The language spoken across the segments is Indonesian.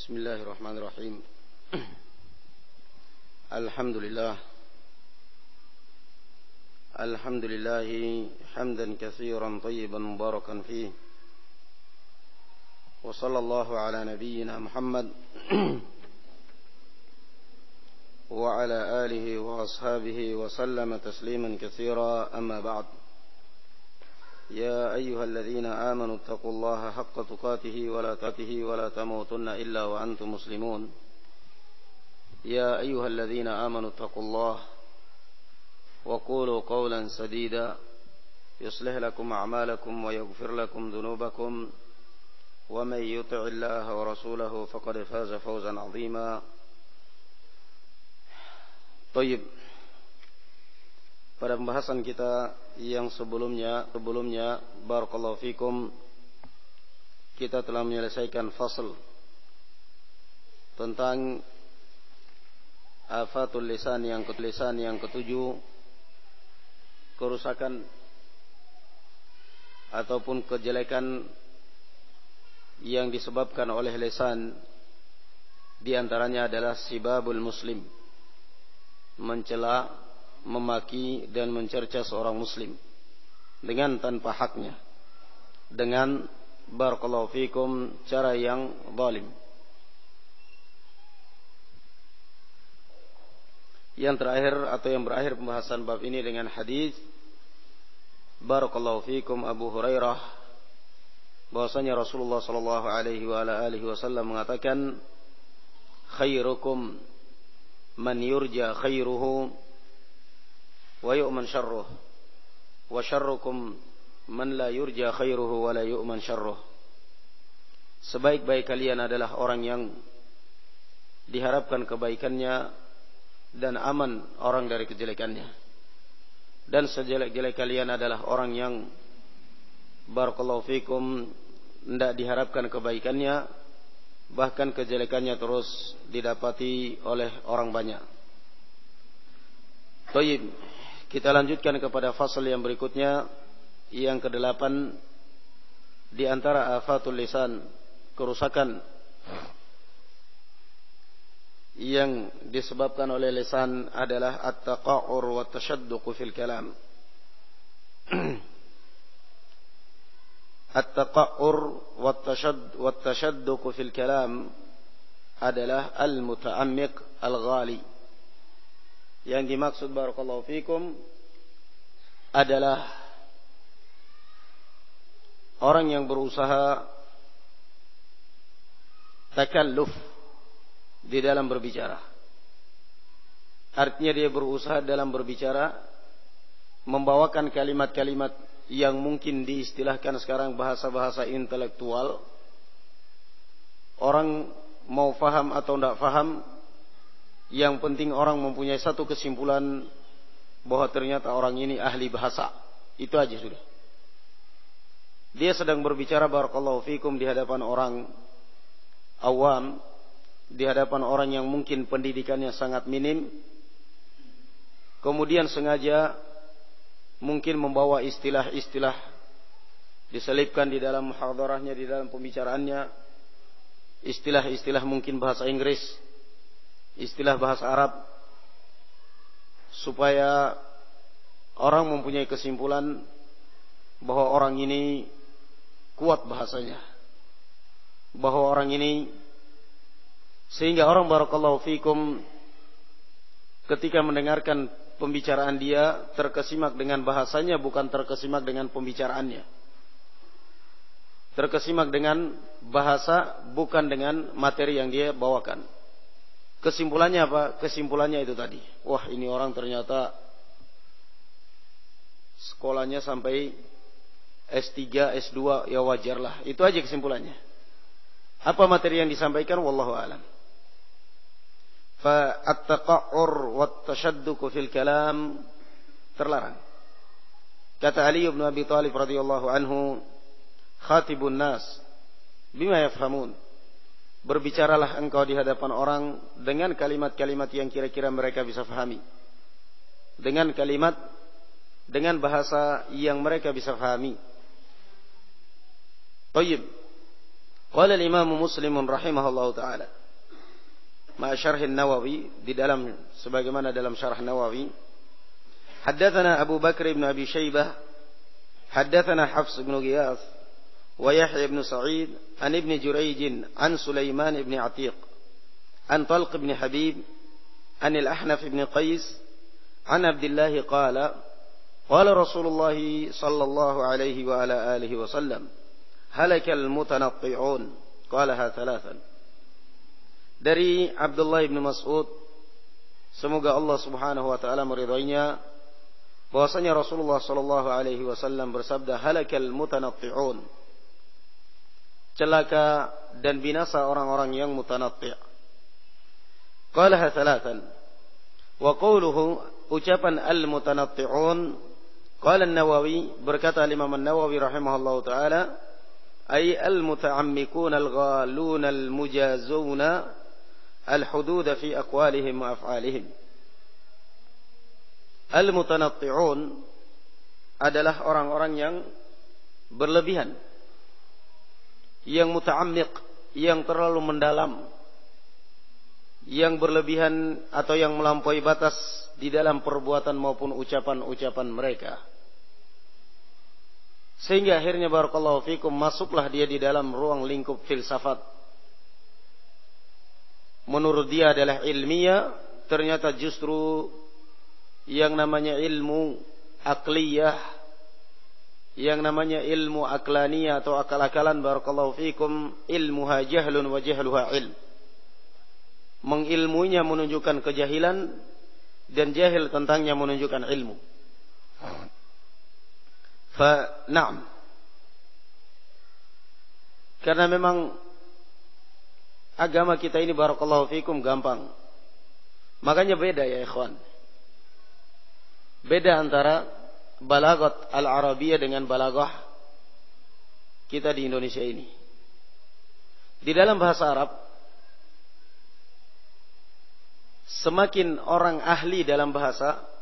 Bismillahirrahmanirrahim. Alhamdulillah. Alhamdulillahi hamdan katsiran thayyiban mubarakan fih. Wa sallallahu ala nabiyyina Muhammad wa ala alihi wa ashabihi wa sallama tasliman katsira, amma ba'd. يا أيها الذين آمنوا اتقوا الله حق تقاته ولا تموتن إلا وأنتم مسلمون. يا أيها الذين آمنوا اتقوا الله وقولوا قولا سديدا يصلح لكم أعمالكم ويغفر لكم ذنوبكم ومن يطع الله ورسوله فقد فاز فوزا عظيما. طيب. Pada pembahasan kita yang sebelumnya barakallahu fikum, kita telah menyelesaikan fasal tentang afatul lisan yang ketujuh, kerusakan ataupun kejelekan yang disebabkan oleh lisan. Di antaranya adalah sibabul muslim, mencela, memaki dan mencerca seorang muslim dengan tanpa haknya, dengan barakallahu fikum cara yang zalim. Yang terakhir atau yang berakhir pembahasan bab ini dengan hadis barakallahu fikum Abu Hurairah, bahwasanya Rasulullah sallallahu alaihi wa ala alihi wasallam mengatakan, khairukum man yurja khairuhu wa yu'man syarruh wa syarrukum man la yurja khairuhu wa la yu'man syarruh. Sebaik-baik kalian adalah orang yang diharapkan kebaikannya dan aman orang dari kejelekannya, dan sejelek-jelek kalian adalah orang yang barakallahu fikum tidak diharapkan kebaikannya, bahkan kejelekannya terus didapati oleh orang banyak. Baik, kita lanjutkan kepada fasal yang berikutnya, yang ke-8 di antara afatul lisan, kerusakan yang disebabkan oleh lisan adalah at-taqa'ur wa tashadduq fil kalam. At-taqa'ur wa tashadduq fil kalam adalah al-muta'ammiq al-ghali. Yang dimaksud barakallahu fikum adalah orang yang berusaha takalluf di dalam berbicara. Artinya dia berusaha dalam berbicara membawakan kalimat-kalimat yang mungkin diistilahkan sekarang bahasa-bahasa intelektual. Orang mau faham atau tidak faham, yang penting orang mempunyai satu kesimpulan bahwa ternyata orang ini ahli bahasa. Itu aja sudah. Dia sedang berbicara barakallahu fikum di hadapan orang awam, di hadapan orang yang mungkin pendidikannya sangat minim. Kemudian sengaja mungkin membawa istilah-istilah, diselipkan di dalam muhadarahnya, di dalam pembicaraannya, istilah-istilah mungkin bahasa Inggris, istilah bahasa Arab, supaya orang mempunyai kesimpulan bahwa orang ini kuat bahasanya, bahwa orang ini, sehingga orang barakallahu fikum ketika mendengarkan pembicaraan dia terkesimak dengan bahasanya, bukan terkesimak dengan pembicaraannya. Terkesimak dengan bahasa, bukan dengan materi yang dia bawakan. Kesimpulannya apa? Kesimpulannya itu tadi. Wah, ini orang ternyata sekolahnya sampai S3, S2, ya wajarlah. Itu aja kesimpulannya. Apa materi yang disampaikan? Wallahu a'lam. Fa at-taqa'ur wa at-tashadduq fil kalam terlarang. Kata Ali bin Abi Thalib radhiyallahu anhu, khatibun nas bima yafhamun. Berbicaralah engkau di hadapan orang dengan kalimat-kalimat yang kira-kira mereka bisa fahami. Dengan kalimat, dengan bahasa yang mereka bisa fahami. Tayyib. Qala al-Imam Muslim rahimahullahu taala ma syarh an-Nawawi, di dalam sebagaimana dalam syarah Nawawi, haddatsana Abu Bakr ibn Abi Syaibah haddatsana Hafs ibn Ghiyath wa Yahya ibn Sa'id an Ibn Jurayj an Sulaiman ibn Atiq an Talq ibn Habib an al-Ahnaf ibn Qais an Abdullah qala qala Rasulullah sallallahu alaihi wa ala alihi wa sallam halakal mutanatti'un qalaha thalathan. Dari Abdullah bin Mas'ud, semoga Allah Subhanahu wa taala meridainya, bahwasanya Rasulullah sallallahu alaihi wasallam bersabda, halakal mutanatti'un, celaka dan binasa orang-orang yang mutanatti'. Qalaha thalathan. Wa qawluhu, ucapan al-mutanatti'un, qala an-Nawawi, berkata Imam an-Nawawi rahimahullahu taala, ay al-muta'ammikun al-ghalun al-mujazun al-hudud fi aqwalihim wa af'alihim. Al-mutanatti'un adalah orang-orang yang berlebihan, yang muta'ammik, yang terlalu mendalam, yang berlebihan atau yang melampaui batas di dalam perbuatan maupun ucapan-ucapan mereka. Sehingga akhirnya barakallahu fikum masuklah dia di dalam ruang lingkup filsafat. Menurut dia adalah ilmiah, ternyata justru yang namanya ilmu akliyah, yang namanya ilmu aklaniyah atau akal-akalan barakallahu fikum, ilmuha jahlun wa jahluha ilm. Mengilmuinya menunjukkan kejahilan dan jahil tentangnya menunjukkan ilmu. Na'am. Karena memang agama kita ini barakallahu fikum gampang. Makanya beda ya ikhwan. Beda antara balaghah al-Arabiyah dengan balaghah kita di Indonesia ini. Di dalam bahasa Arab, semakin orang ahli dalam bahasa,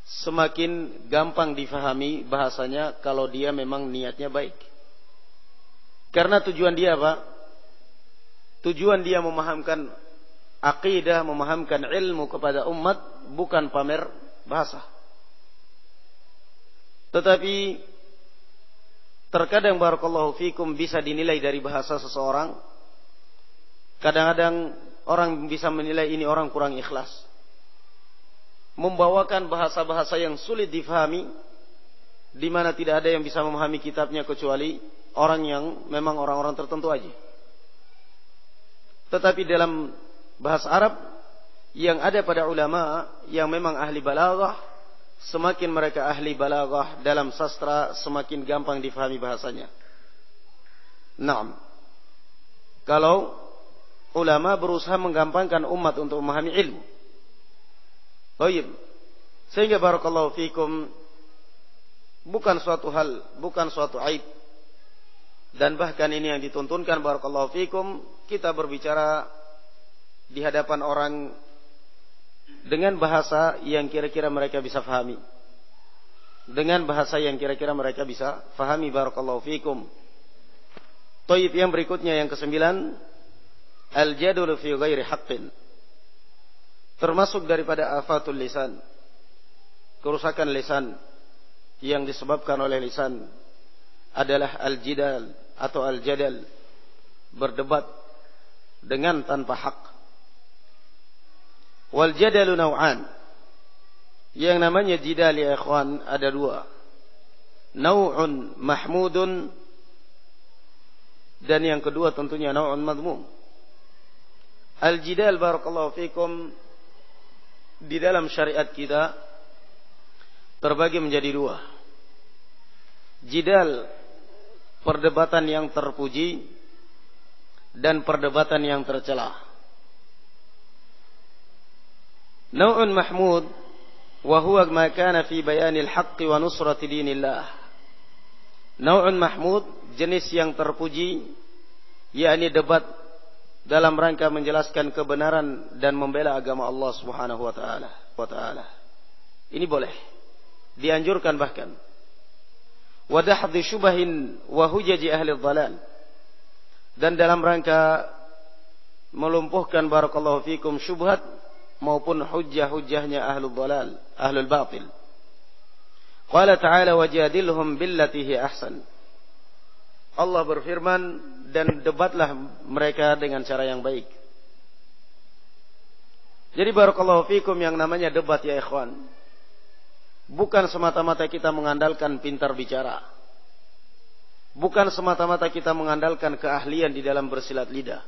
semakin gampang difahami bahasanya kalau dia memang niatnya baik. Karena tujuan dia apa? Tujuan dia memahamkan akidah, memahamkan ilmu kepada umat, bukan pamer bahasa. Tetapi terkadang barakallahu fikum bisa dinilai dari bahasa seseorang. Kadang-kadang orang bisa menilai ini orang kurang ikhlas, membawakan bahasa-bahasa yang sulit difahami, di mana tidak ada yang bisa memahami kitabnya kecuali orang yang memang orang-orang tertentu aja. Tetapi dalam bahasa Arab yang ada pada ulama yang memang ahli balaghah, semakin mereka ahli balaghah dalam sastra, semakin gampang difahami bahasanya. Naam. Kalau ulama berusaha menggampangkan umat untuk memahami ilmu. Baik. Sehingga barakallahu fikum, bukan suatu hal, bukan suatu aib. Dan bahkan ini yang dituntunkan barakallahu fikum, kita berbicara di hadapan orang dengan bahasa yang kira-kira mereka bisa fahami. Dengan bahasa yang kira-kira mereka bisa fahami barakallahu fikum. Taib, yang berikutnya yang ke-9, al-jadul fi ghairi haqqin. Termasuk daripada afatul lisan, kerusakan lisan yang disebabkan oleh lisan adalah al-jidal atau al-jadal, berdebat dengan tanpa hak. Wal jadalu naw'an. Yang namanya jidal ya ikhwan ada dua. Naw'un mahmudun, dan yang kedua tentunya naw'un madmum. Al-jidal barakallahu fikum di dalam syariat kita terbagi menjadi dua. Jidal, perdebatan yang terpuji, dan perdebatan yang tercela. Naw'un mahmud wa huwa ma kana fi bayanil haqqi wa nusrati dinillah. Naw'un mahmud, jenis yang terpuji, yakni debat dalam rangka menjelaskan kebenaran dan membela agama Allah Subhanahu wa taala. Ini boleh, dianjurkan bahkan. Wa dahdhi syubahin wa hujaji ahli dhalal, dan dalam rangka melumpuhkan barakallahu fikum syubhat maupun hujjah-hujjahnya ahlul dhalal, ahlul batil. Qala ta'ala wajadilhum billati hi ahsan. Allah berfirman, dan debatlah mereka dengan cara yang baik. Jadi barakallahu fikum, yang namanya debat ya ikhwan, bukan semata-mata kita mengandalkan pintar bicara. Bukan semata-mata kita mengandalkan keahlian di dalam bersilat lidah.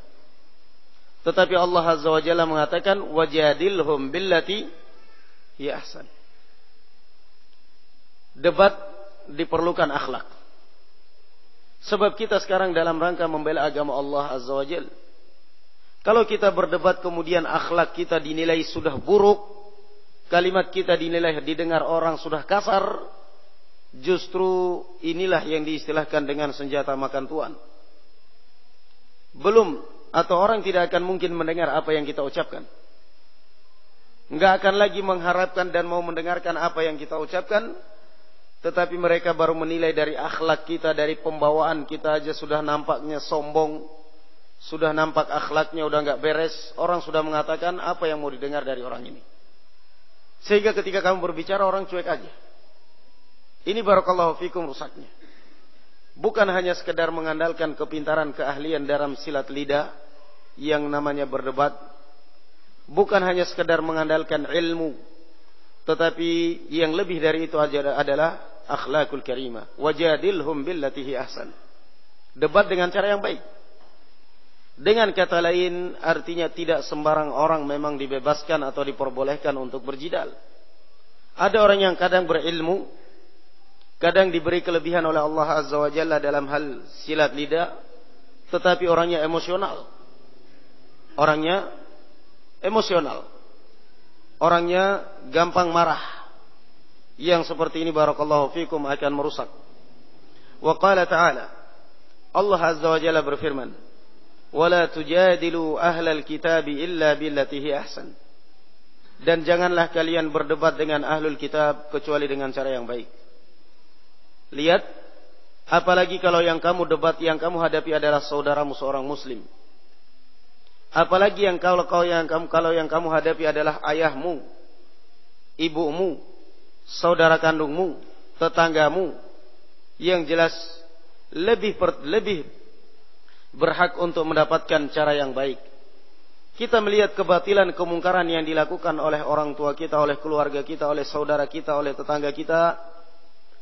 Tetapi Allah Azza wa Jalla mengatakan wajadilhum billati hi ahsan. Debat diperlukan akhlak. Sebab kita sekarang dalam rangka membela agama Allah Azza wa Jalla. Kalau kita berdebat kemudian akhlak kita dinilai sudah buruk, kalimat kita dinilai didengar orang sudah kasar, justru inilah yang diistilahkan dengan senjata makan tuan. Belum, atau orang tidak akan mungkin mendengar apa yang kita ucapkan. Enggak akan lagi mengharapkan dan mau mendengarkan apa yang kita ucapkan. Tetapi mereka baru menilai dari akhlak kita, dari pembawaan kita aja sudah nampaknya sombong. Sudah nampak akhlaknya udah enggak beres. Orang sudah mengatakan apa yang mau didengar dari orang ini. Sehingga ketika kamu berbicara orang cuek aja. Ini barakallahu fikum rusaknya. Bukan hanya sekedar mengandalkan kepintaran keahlian dalam silat lidah yang namanya berdebat. Bukan hanya sekedar mengandalkan ilmu. Tetapi yang lebih dari itu adalah akhlakul karimah. Wajadilhum billati hi ahsan. Debat dengan cara yang baik. Dengan kata lain artinya tidak sembarang orang memang dibebaskan atau diperbolehkan untuk berjidal. Ada orang yang kadang berilmu, kadang diberi kelebihan oleh Allah Azza wa Jalla dalam hal silat lidah, tetapi orangnya emosional. Orangnya emosional. Orangnya gampang marah. Yang seperti ini barakallahu fikum akan merusak. Wa qala ta'ala, Allah Azza wa Jalla berfirman, "Wala tujadilu ahlal kitabi illa billati hi ahsan." Dan janganlah kalian berdebat dengan ahlul kitab kecuali dengan cara yang baik. Lihat, apalagi kalau yang kamu debat, yang kamu hadapi adalah saudaramu seorang muslim. Apalagi kalau yang kamu hadapi adalah ayahmu, ibumu, saudara kandungmu, tetanggamu, yang jelas lebih berhak untuk mendapatkan cara yang baik. Kita melihat kebatilan, kemungkaran yang dilakukan oleh orang tua kita, oleh keluarga kita, oleh saudara kita, oleh tetangga kita,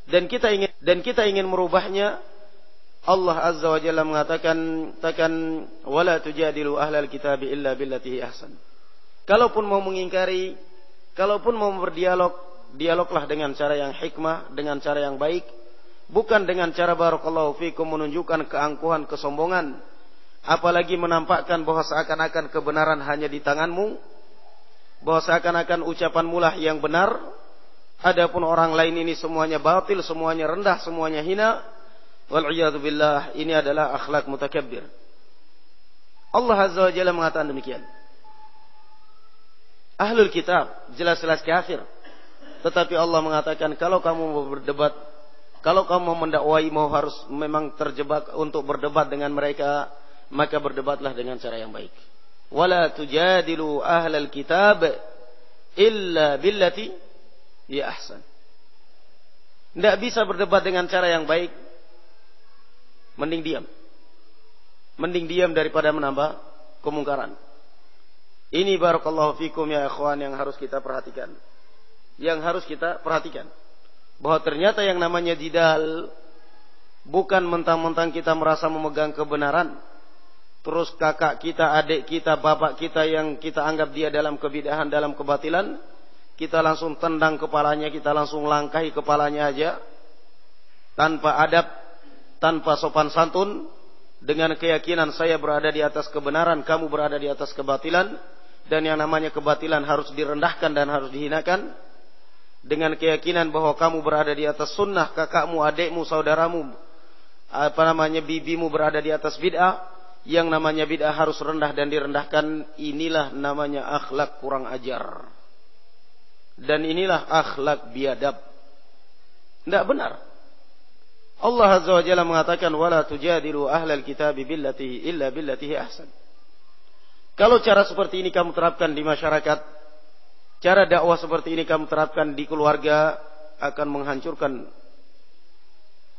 dan kita ingin merubahnya. Allah Azza wa Jalla mengatakan wala tujadilu ahlal kitabi illa billati hi ahsan. Kalaupun mau mengingkari, kalaupun mau berdialog, dialoglah dengan cara yang hikmah, dengan cara yang baik, bukan dengan cara barakallahu fikum menunjukkan keangkuhan, kesombongan, apalagi menampakkan bahwa seakan-akan kebenaran hanya di tanganmu, bahwa seakan-akan ucapanmu lah yang benar, adapun orang lain ini semuanya batil, semuanya rendah, semuanya hina. Wal'iyadu billah, ini adalah akhlak mutakabbir. Allah Azza wa Jalla mengatakan demikian. Ahlul kitab jelas-jelas kafir. Tetapi Allah mengatakan kalau kamu mau berdebat, kalau kamu mau mendakwai, mau harus memang terjebak untuk berdebat dengan mereka, maka berdebatlah dengan cara yang baik. Wala tujadilu ahlal kitab illa billati ya ahsan. Tidak bisa berdebat dengan cara yang baik. Mending diam daripada menambah kemungkaran. Ini barakallahu fikum ya ikhwan yang harus kita perhatikan. Bahwa ternyata yang namanya jidal bukan mentang-mentang kita merasa memegang kebenaran, terus kakak kita, adik kita, bapak kita yang kita anggap dia dalam kebidahan, dalam kebatilan, kita langsung tendang kepalanya, kita langsung langkahi kepalanya aja tanpa adab, tanpa sopan santun, dengan keyakinan saya berada di atas kebenaran, kamu berada di atas kebatilan, dan yang namanya kebatilan harus direndahkan dan harus dihinakan, dengan keyakinan bahwa kamu berada di atas sunnah, kakakmu, adikmu, saudaramu, bibimu berada di atas bid'ah, yang namanya bid'ah harus rendah dan direndahkan. Inilah namanya akhlak kurang ajar, dan inilah akhlak biadab. Tidak benar. Allah Azza wa Jalla mengatakan wala tujadilu ahlal kitabi billatihi illa billatihi ahsan. Kalau cara seperti ini kamu terapkan di masyarakat, cara dakwah seperti ini kamu terapkan di keluarga, akan menghancurkan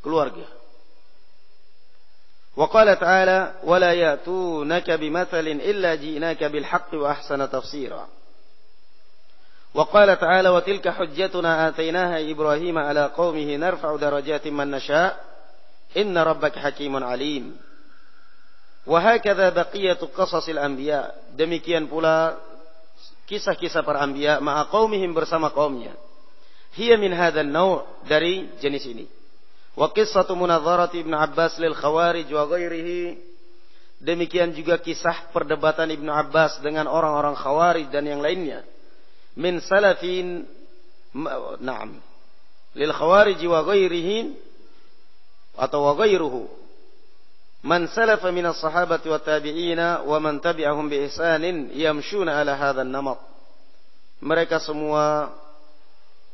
keluarga. Wa qala ta'ala wala yatunaka bimathalin illa ji'naka bil haqqi wa ahsana tafsira. Wa qala ta'ala wa tilka hujjatuna atainaha Ibrahima ala qaumihi narfa'u darajatin man nasha' inna rabbaka hakimun alim. Wa hakadha baqiyatu qasasil anbiya. Demikian pula kisah-kisah para anbiya ma'a qaumihim bersama kaumnya. Hiya min hadzal naw' dari jenis ini. Wa qissatu munadharati Ibnu Abbas lil Khawarij wa ghairihi. Demikian juga kisah perdebatan Ibnu Abbas dengan orang-orang Khawarij dan yang lainnya. Min salafin na'am lil Khawarij wa ghairihi atau wa ghairuhu man salafa min as-sahabati wa tabi'ina wa man tabi'ahum bi ihsanin yamshuna ala hadzal namat. Mereka semua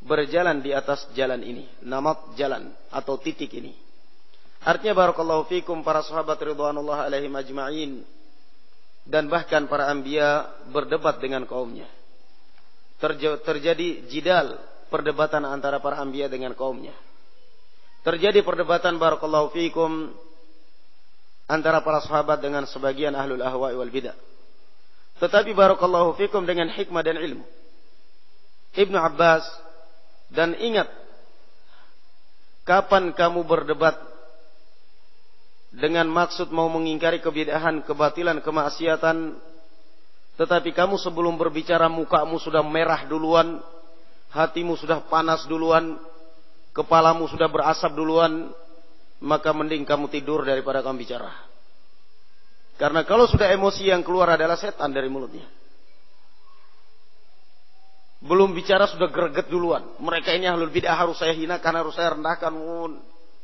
berjalan di atas jalan ini, namat jalan atau titik ini. Artinya barakallahu fikum para sahabat ridwanullah alaihim ajma'in dan bahkan para anbiya berdebat dengan kaumnya. Terjadi jidal, perdebatan antara para anbiya dengan kaumnya. Terjadi perdebatan barakallahu fikum antara para sahabat dengan sebagian ahlul ahwa'i wal bidah. Tetapi barakallahu fikum dengan hikmah dan ilmu. Ibnu Abbas, dan ingat, kapan kamu berdebat dengan maksud mau mengingkari kebid'ahan, kebatilan, kemaksiatan, tetapi kamu sebelum berbicara mukamu sudah merah duluan, hatimu sudah panas duluan, kepalamu sudah berasap duluan, maka mending kamu tidur daripada kamu bicara. Karena kalau sudah emosi yang keluar adalah setan dari mulutnya. Belum bicara sudah greget duluan. Mereka ini ahlul bid'ah, harus saya hinakan, harus saya rendahkan.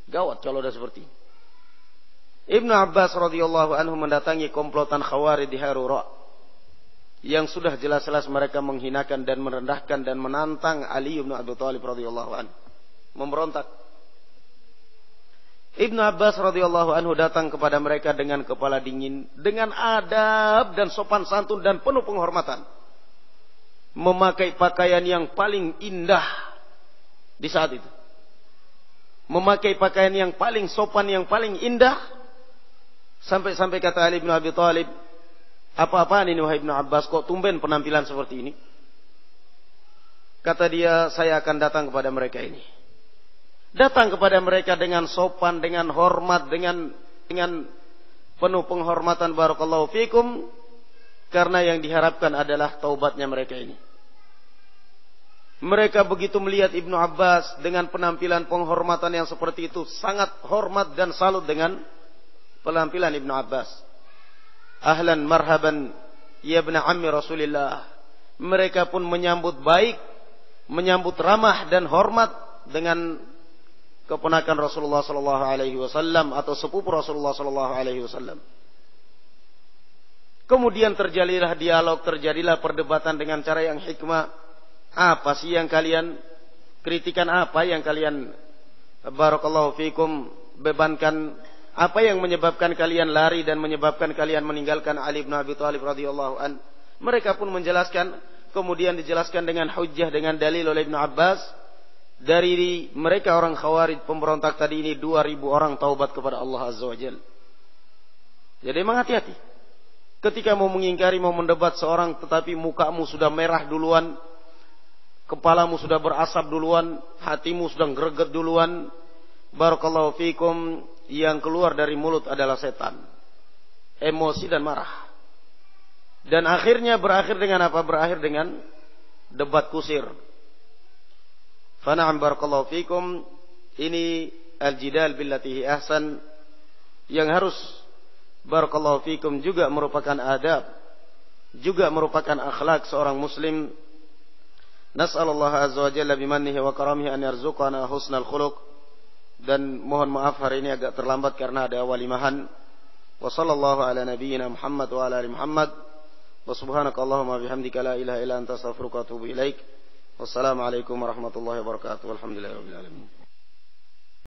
Gawat kalau udah seperti ini. Ibnu Abbas radhiyallahu anhu mendatangi komplotan Khawarij di Harura, yang sudah jelas-jelas mereka menghinakan dan merendahkan dan menantang Ali bin Abi Thalib radhiyallahu anhu, memberontak. Ibnu Abbas radhiyallahu anhu datang kepada mereka dengan kepala dingin, dengan adab dan sopan santun dan penuh penghormatan, memakai pakaian yang paling indah di saat itu, memakai pakaian yang paling sopan, yang paling indah, sampai-sampai kata Ali bin Abi Thalib, apa-apaan ini wahai Ibnu Abbas, kok tumben penampilan seperti ini? Kata dia, saya akan datang kepada mereka ini. Datang kepada mereka dengan sopan, dengan hormat, dengan penuh penghormatan barakallahu fikum, karena yang diharapkan adalah taubatnya mereka ini. Mereka begitu melihat Ibnu Abbas dengan penampilan penghormatan yang seperti itu, sangat hormat dan salut dengan penampilan Ibnu Abbas. Ahlan marhaban ya ibn ammi Rasulillah. Mereka pun menyambut baik, menyambut ramah dan hormat dengan keponakan Rasulullah sallallahu alaihi wasallam atau sepupu Rasulullah sallallahu alaihi wasallam. Kemudian terjadilah dialog, terjadilah perdebatan dengan cara yang hikmah. Apa sih yang kalian kritikan, apa yang kalian barakallahu fikum bebankan? Apa yang menyebabkan kalian lari dan menyebabkan kalian meninggalkan Ali bin Abi Thalib radhiyallahu an? Mereka pun menjelaskan, kemudian dijelaskan dengan hujjah, dengan dalil oleh Ibnu Abbas. Dari mereka orang Khawarij pemberontak tadi ini 2000 orang taubat kepada Allah Azza wa Jalla. Jadi memang hati-hati. Ketika mau mengingkari, mau mendebat seorang tetapi mukamu sudah merah duluan, kepalamu sudah berasap duluan, hatimu sudah greget duluan, barakallahu fikum, yang keluar dari mulut adalah setan, emosi dan marah. Dan akhirnya berakhir dengan apa? Berakhir dengan debat kusir. Fana'am barakallahu fikum, ini al-jidal billatihi ahsan, yang harus barakallahu fikum juga merupakan adab, juga merupakan akhlak seorang muslim. Nas'alullah azza wa jalla bimannihi wa karamihi an yarzuqana husnal khuluq. Dan mohon maaf hari ini agak terlambat karena ada walimahan. Wa sallallahu ala nabiyyina Muhammad wa ala ali Muhammad. Wa subhanakallahumma bihamdika la ilaha illa anta astaghfiruka wa atubu ilaik. Wassalamualaikum warahmatullahi wabarakatuh. Walhamdulillahirabbil alamin.